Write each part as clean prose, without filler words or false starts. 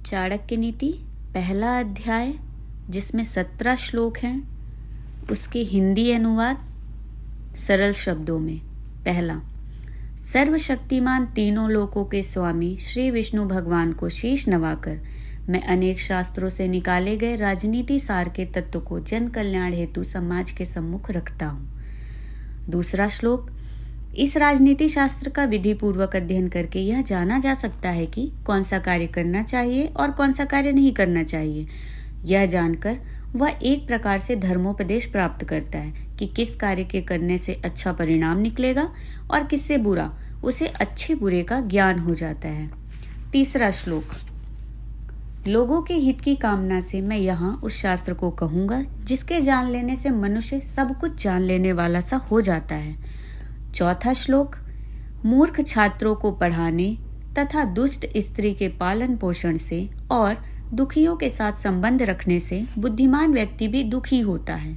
चाणक्य नीति पहला अध्याय, जिसमें 17 श्लोक हैं, उसके हिंदी अनुवाद सरल शब्दों में। पहला, सर्वशक्तिमान तीनों लोकों के स्वामी श्री विष्णु भगवान को शीश नवाकर मैं अनेक शास्त्रों से निकाले गए राजनीति सार के तत्व को जन कल्याण हेतु समाज के सम्मुख रखता हूँ। दूसरा श्लोक, इस राजनीति शास्त्र का विधि पूर्वक अध्ययन करके यह जाना जा सकता है कि कौन सा कार्य करना चाहिए और कौन सा कार्य नहीं करना चाहिए। यह जानकर वह एक प्रकार से धर्मोपदेश प्राप्त करता है कि किस कार्य के करने से अच्छा परिणाम निकलेगा और किससे बुरा, उसे अच्छे बुरे का ज्ञान हो जाता है। तीसरा श्लोक, लोगों के हित की कामना से मैं यहाँ उस शास्त्र को कहूँगा जिसके जान लेने से मनुष्य सब कुछ जान लेने वाला सा हो जाता है। चौथा श्लोक, मूर्ख छात्रों को पढ़ाने तथा दुष्ट स्त्री के पालन पोषण से और दुखियों के साथ संबंध रखने से बुद्धिमान व्यक्ति भी दुखी होता है।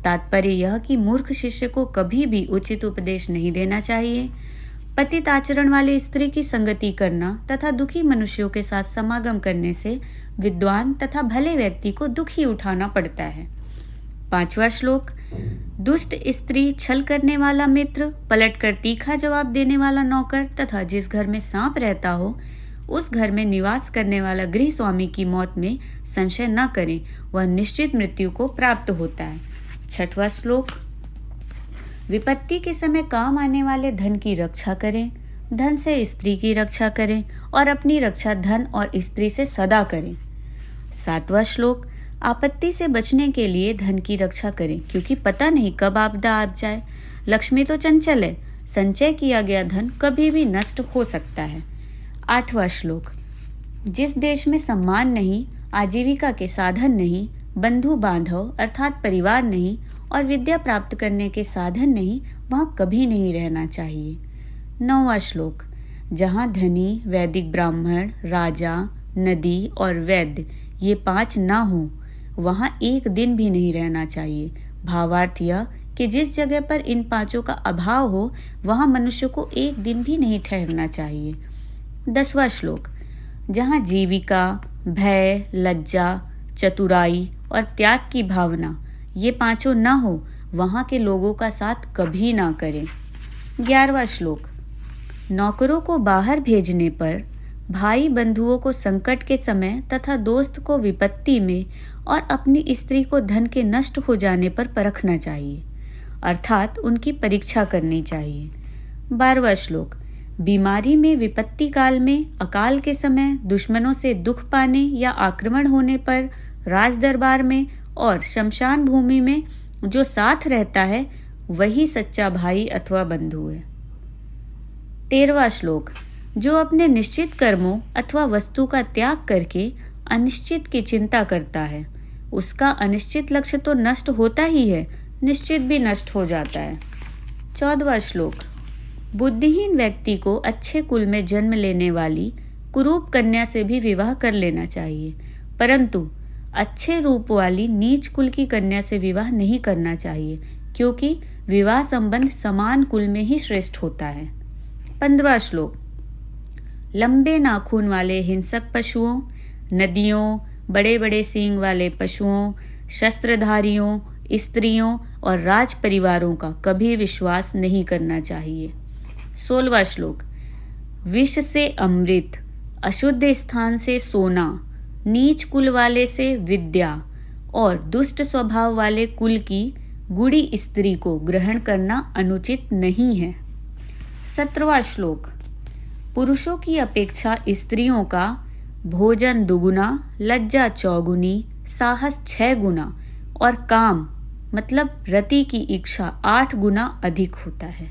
तात्पर्य यह कि मूर्ख शिष्य को कभी भी उचित उपदेश नहीं देना चाहिए। पतित आचरण वाली स्त्री की संगति करना तथा दुखी मनुष्यों के साथ समागम करने से विद्वान तथा भले व्यक्ति को दुखी उठाना पड़ता है। पांचवा श्लोक, दुष्ट स्त्री, छल करने वाला मित्र, पलटकर तीखा जवाब देने वाला नौकर तथा जिस घर में सांप रहता हो उस घर में निवास करने वाला गृह स्वामी की मौत में संशय न करें, वह निश्चित मृत्यु को प्राप्त होता है। छठवां श्लोक, विपत्ति के समय काम आने वाले धन की रक्षा करें, धन से स्त्री की रक्षा करें और अपनी रक्षा धन और स्त्री से सदा करें। सातवां श्लोक, आपत्ति से बचने के लिए धन की रक्षा करें क्योंकि पता नहीं कब आपदा आ जाए। लक्ष्मी तो चंचल है, संचय किया गया धन कभी भी नष्ट हो सकता है। आठवां श्लोक, जिस देश में सम्मान नहीं, आजीविका के साधन नहीं, बंधु बांधव अर्थात परिवार नहीं और विद्या प्राप्त करने के साधन नहीं, वहाँ कभी नहीं रहना चाहिए। नौवां श्लोक, जहाँ धनी, वैदिक ब्राह्मण, राजा, नदी और वैद्य ये 5 ना हो, वहाँ एक दिन भी नहीं रहना चाहिए। भावार्थ यह कि जिस जगह पर इन 5 का अभाव हो वहाँ मनुष्य को एक दिन भी नहीं ठहरना चाहिए। 10वां श्लोक, जहाँ जीविका, भय, लज्जा, चतुराई और त्याग की भावना ये 5 न हो, वहाँ के लोगों का साथ कभी ना करें। 11वां श्लोक, नौकरों को बाहर भेजने पर भाई बंधुओं को संकट के समय तथा दोस्त को विपत्ति में और अपनी स्त्री को धन के नष्ट हो जाने पर परखना चाहिए, अर्थात उनकी परीक्षा करनी चाहिए। 12वां श्लोक, बीमारी में, विपत्ति काल में, अकाल के समय, दुश्मनों से दुख पाने या आक्रमण होने पर, राज दरबार में और शमशान भूमि में जो साथ रहता है वही सच्चा भाई अथवा बंधु है। 13वां श्लोक, जो अपने निश्चित कर्मों अथवा वस्तु का त्याग करके अनिश्चित की चिंता करता है उसका अनिश्चित लक्ष्य तो नष्ट होता ही है, निश्चित भी नष्ट हो जाता है। 14वां श्लोक, बुद्धिहीन व्यक्ति को अच्छे कुल में जन्म लेने वाली कुरूप कन्या से भी विवाह कर लेना चाहिए, परंतु अच्छे रूप वाली नीच कुल की कन्या से विवाह नहीं करना चाहिए क्योंकि विवाह संबंध समान कुल में ही श्रेष्ठ होता है। 15वां श्लोक, लंबे नाखून वाले हिंसक पशुओं, नदियों, बड़े बड़े सींग वाले पशुओं, शस्त्रधारियों, स्त्रियों और राज परिवारों का कभी विश्वास नहीं करना चाहिए। 16वां श्लोक, विष से अमृत, अशुद्ध स्थान से सोना, नीच कुल वाले से विद्या और दुष्ट स्वभाव वाले कुल की गुड़ी स्त्री को ग्रहण करना अनुचित नहीं है। 17वां श्लोक, पुरुषों की अपेक्षा स्त्रियों का भोजन दुगुना, लज्जा 4 गुनी, साहस 6 गुना और काम मतलब रति की इच्छा 8 गुना अधिक होता है।